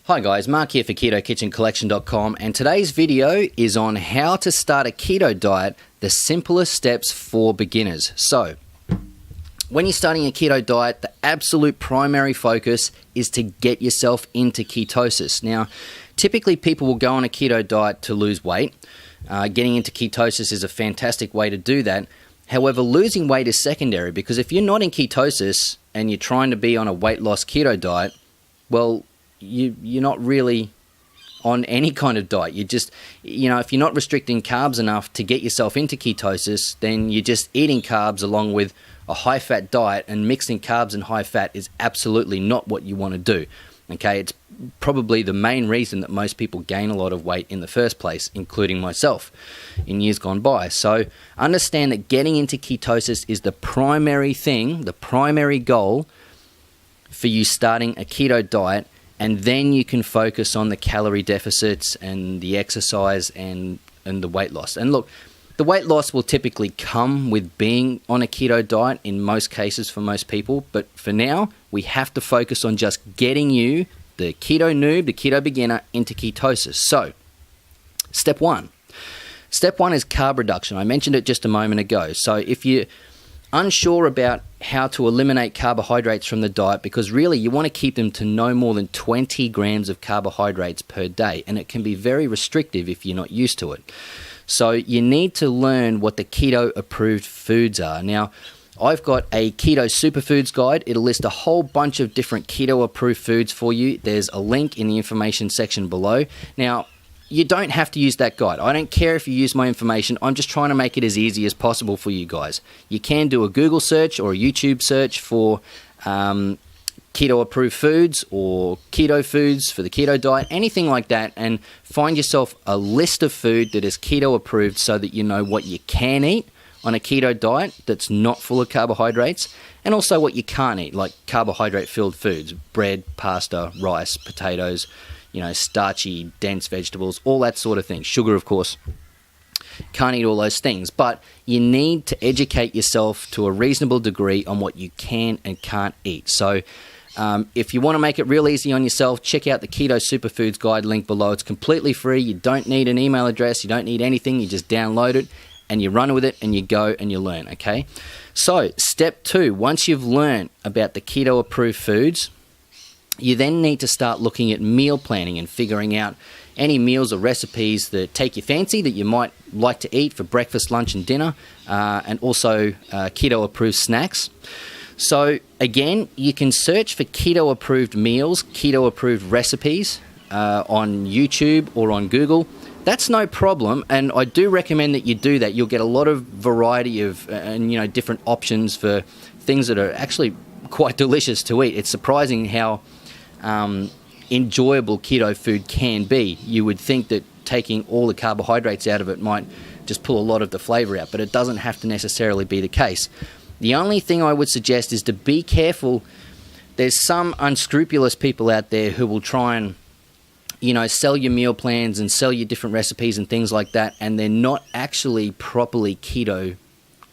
Hi guys, Mark here for KetoKitchenCollection.com, and today's video is on how to start a keto diet, the simplest steps for beginners. So, when you're starting a keto diet, the absolute primary focus is to get yourself into ketosis. Now, typically people will go on a keto diet to lose weight. Getting into ketosis is a fantastic way to do that. However, losing weight is secondary, because if you're not in ketosis and you're trying to be on a weight loss keto diet, well, you're not really on any kind of diet. You just, if you're not restricting carbs enough to get yourself into ketosis, then you're just eating carbs along with a high-fat diet, and mixing carbs and high-fat is absolutely not what you want to do. Okay, it's probably the main reason that most people gain a lot of weight in the first place, including myself in years gone by. So understand that getting into ketosis is the primary thing, the primary goal for you starting a keto diet. And then you can focus on the calorie deficits and the exercise and the weight loss. And look, the weight loss will typically come with being on a keto diet in most cases for most people. But for now, we have to focus on just getting you, the keto noob, the keto beginner, into ketosis. So, step one. Step one is carb reduction. I mentioned it just a moment ago. So if you're unsure about how to eliminate carbohydrates from the diet, because really you want to keep them to no more than 20 grams of carbohydrates per day, and it can be very restrictive if you're not used to it. So you need to learn what the keto approved foods are. Now, I've got a keto superfoods guide. It'll list a whole bunch of different keto approved foods for you. There's a link in the information section below. Now, you don't have to use that guide. I don't care if you use my information. I'm just trying to make it as easy as possible for you guys. You can do a Google search or a YouTube search for keto approved foods or keto foods for the keto diet, anything like that, and find yourself a list of food that is keto approved so that you know what you can eat on a keto diet that's not full of carbohydrates, and also what you can't eat, like carbohydrate filled foods, bread, pasta, rice, potatoes, starchy, dense vegetables, all that sort of thing. Sugar, of course. Can't eat all those things, but you need to educate yourself to a reasonable degree on what you can and can't eat. So if you want to make it real easy on yourself, check out the Keto Superfoods Guide link below. It's completely free. You don't need an email address. You don't need anything. You just download it and you run with it and you go and you learn, okay? So step two, once you've learned about the keto approved foods, you then need to start looking at meal planning and figuring out any meals or recipes that take your fancy that you might like to eat for breakfast, lunch, and dinner, and also keto-approved snacks. So again, you can search for keto-approved meals, keto-approved recipes on YouTube or on Google. That's no problem, and I do recommend that you do that. You'll get a lot of variety of different options for things that are actually quite delicious to eat. It's surprising how enjoyable keto food can be. You would think that taking all the carbohydrates out of it might just pull a lot of the flavor out, but it doesn't have to necessarily be the case. The only thing I would suggest is to be careful. There's some unscrupulous people out there who will try and sell your meal plans and sell you different recipes and things like that, and they're not actually properly keto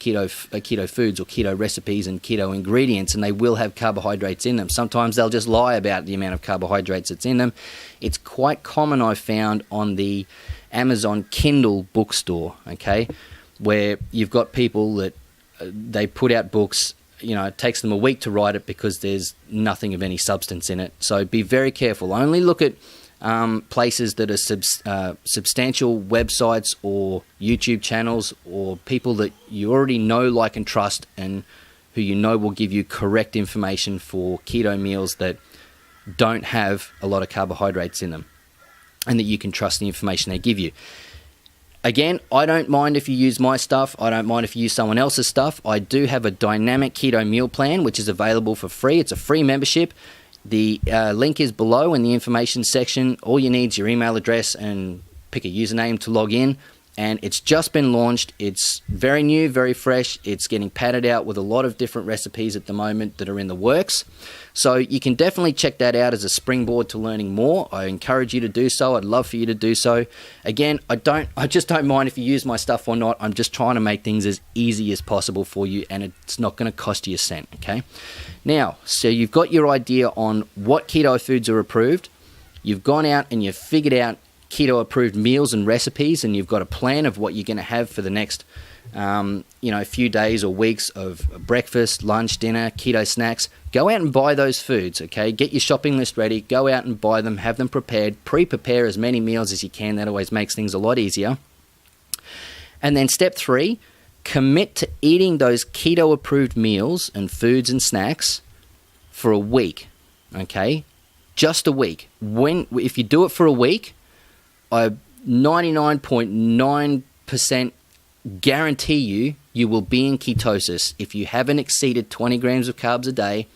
foods or keto recipes and keto ingredients, and they will have carbohydrates in them. Sometimes they'll just lie about the amount of carbohydrates that's in them. It's quite common, I've found, on the Amazon Kindle bookstore, okay, where you've got people that they put out books, it takes them a week to write it because there's nothing of any substance in it. So be very careful. Only look at places that are substantial websites or YouTube channels or people that you already know, like, and trust, and who will give you correct information for keto meals that don't have a lot of carbohydrates in them, and that you can trust the information they give you. Again, I don't mind if you use my stuff. I don't mind if you use someone else's stuff. I do have a dynamic keto meal plan, which is available for free. It's a free membership. The link is below in the information section. All you need is your email address and pick a username to log in. And it's just been launched. It's very new, very fresh. It's getting padded out with a lot of different recipes at the moment that are in the works. So you can definitely check that out as a springboard to learning more. I encourage you to do so. I'd love for you to do so. Again, I just don't mind if you use my stuff or not. I'm just trying to make things as easy as possible for you, and it's not going to cost you a cent, okay? Now, so you've got your idea on what keto foods are approved. you've gone out and you've figured out keto approved meals and recipes, and you've got a plan of what you're going to have for the next few days or weeks of breakfast, lunch, dinner, keto snacks, go out and buy those foods, okay? Get your shopping list ready, go out and buy them, have them prepared, pre-prepare as many meals as you can. That always makes things a lot easier. And then step 3, commit to eating those keto approved meals and foods and snacks for a week, okay? Just a week. If you do it for a week, I 99.9% guarantee you will be in ketosis. If you haven't exceeded 20 grams of carbs a day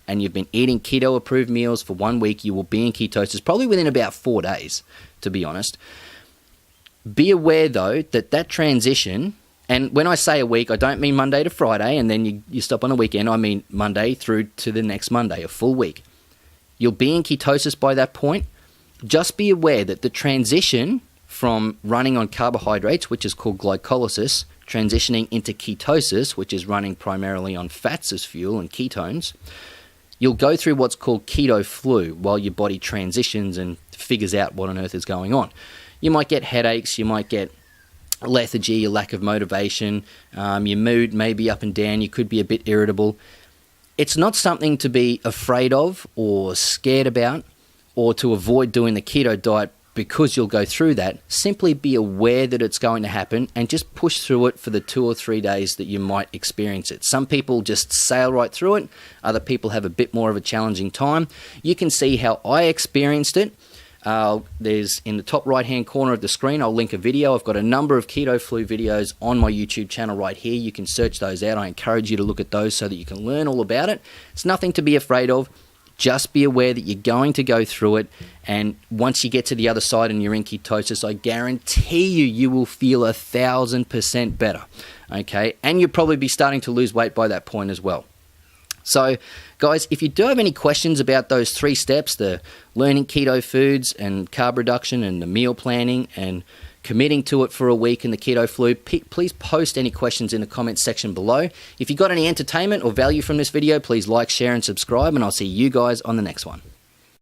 and you've been eating keto approved meals for 1 week, you will be in ketosis probably within about 4 days, to be honest. Be aware though that transition, and when I say a week, I don't mean Monday to Friday and then you stop on a weekend. I mean Monday through to the next Monday, a full week. You'll be in ketosis by that point. Just be aware that the transition from running on carbohydrates, which is called glycolysis, transitioning into ketosis, which is running primarily on fats as fuel and ketones, you'll go through what's called keto flu while your body transitions and figures out what on earth is going on. You might get headaches, you might get lethargy, a lack of motivation, your mood may be up and down, you could be a bit irritable. It's not something to be afraid of or scared about or to avoid doing the keto diet because you'll go through that. Simply be aware that it's going to happen and just push through it for the 2 or 3 days that you might experience it. Some people just sail right through it. Other people have a bit more of a challenging time. You can see how I experienced it. There's in the top right hand corner of the screen, I'll link a video. I've got a number of keto flu videos on my YouTube channel right here. You can search those out. I encourage you to look at those so that you can learn all about it. It's nothing to be afraid of. Just be aware that you're going to go through it, and once you get to the other side and you're in ketosis, I guarantee you will feel 1,000% better, okay? And you'll probably be starting to lose weight by that point as well. So, guys, if you do have any questions about those 3 steps, the learning keto foods and carb reduction and the meal planning and committing to it for a week in the keto flu, please post any questions in the comments section below. If you got any entertainment or value from this video, please like, share, and subscribe, and I'll see you guys on the next one.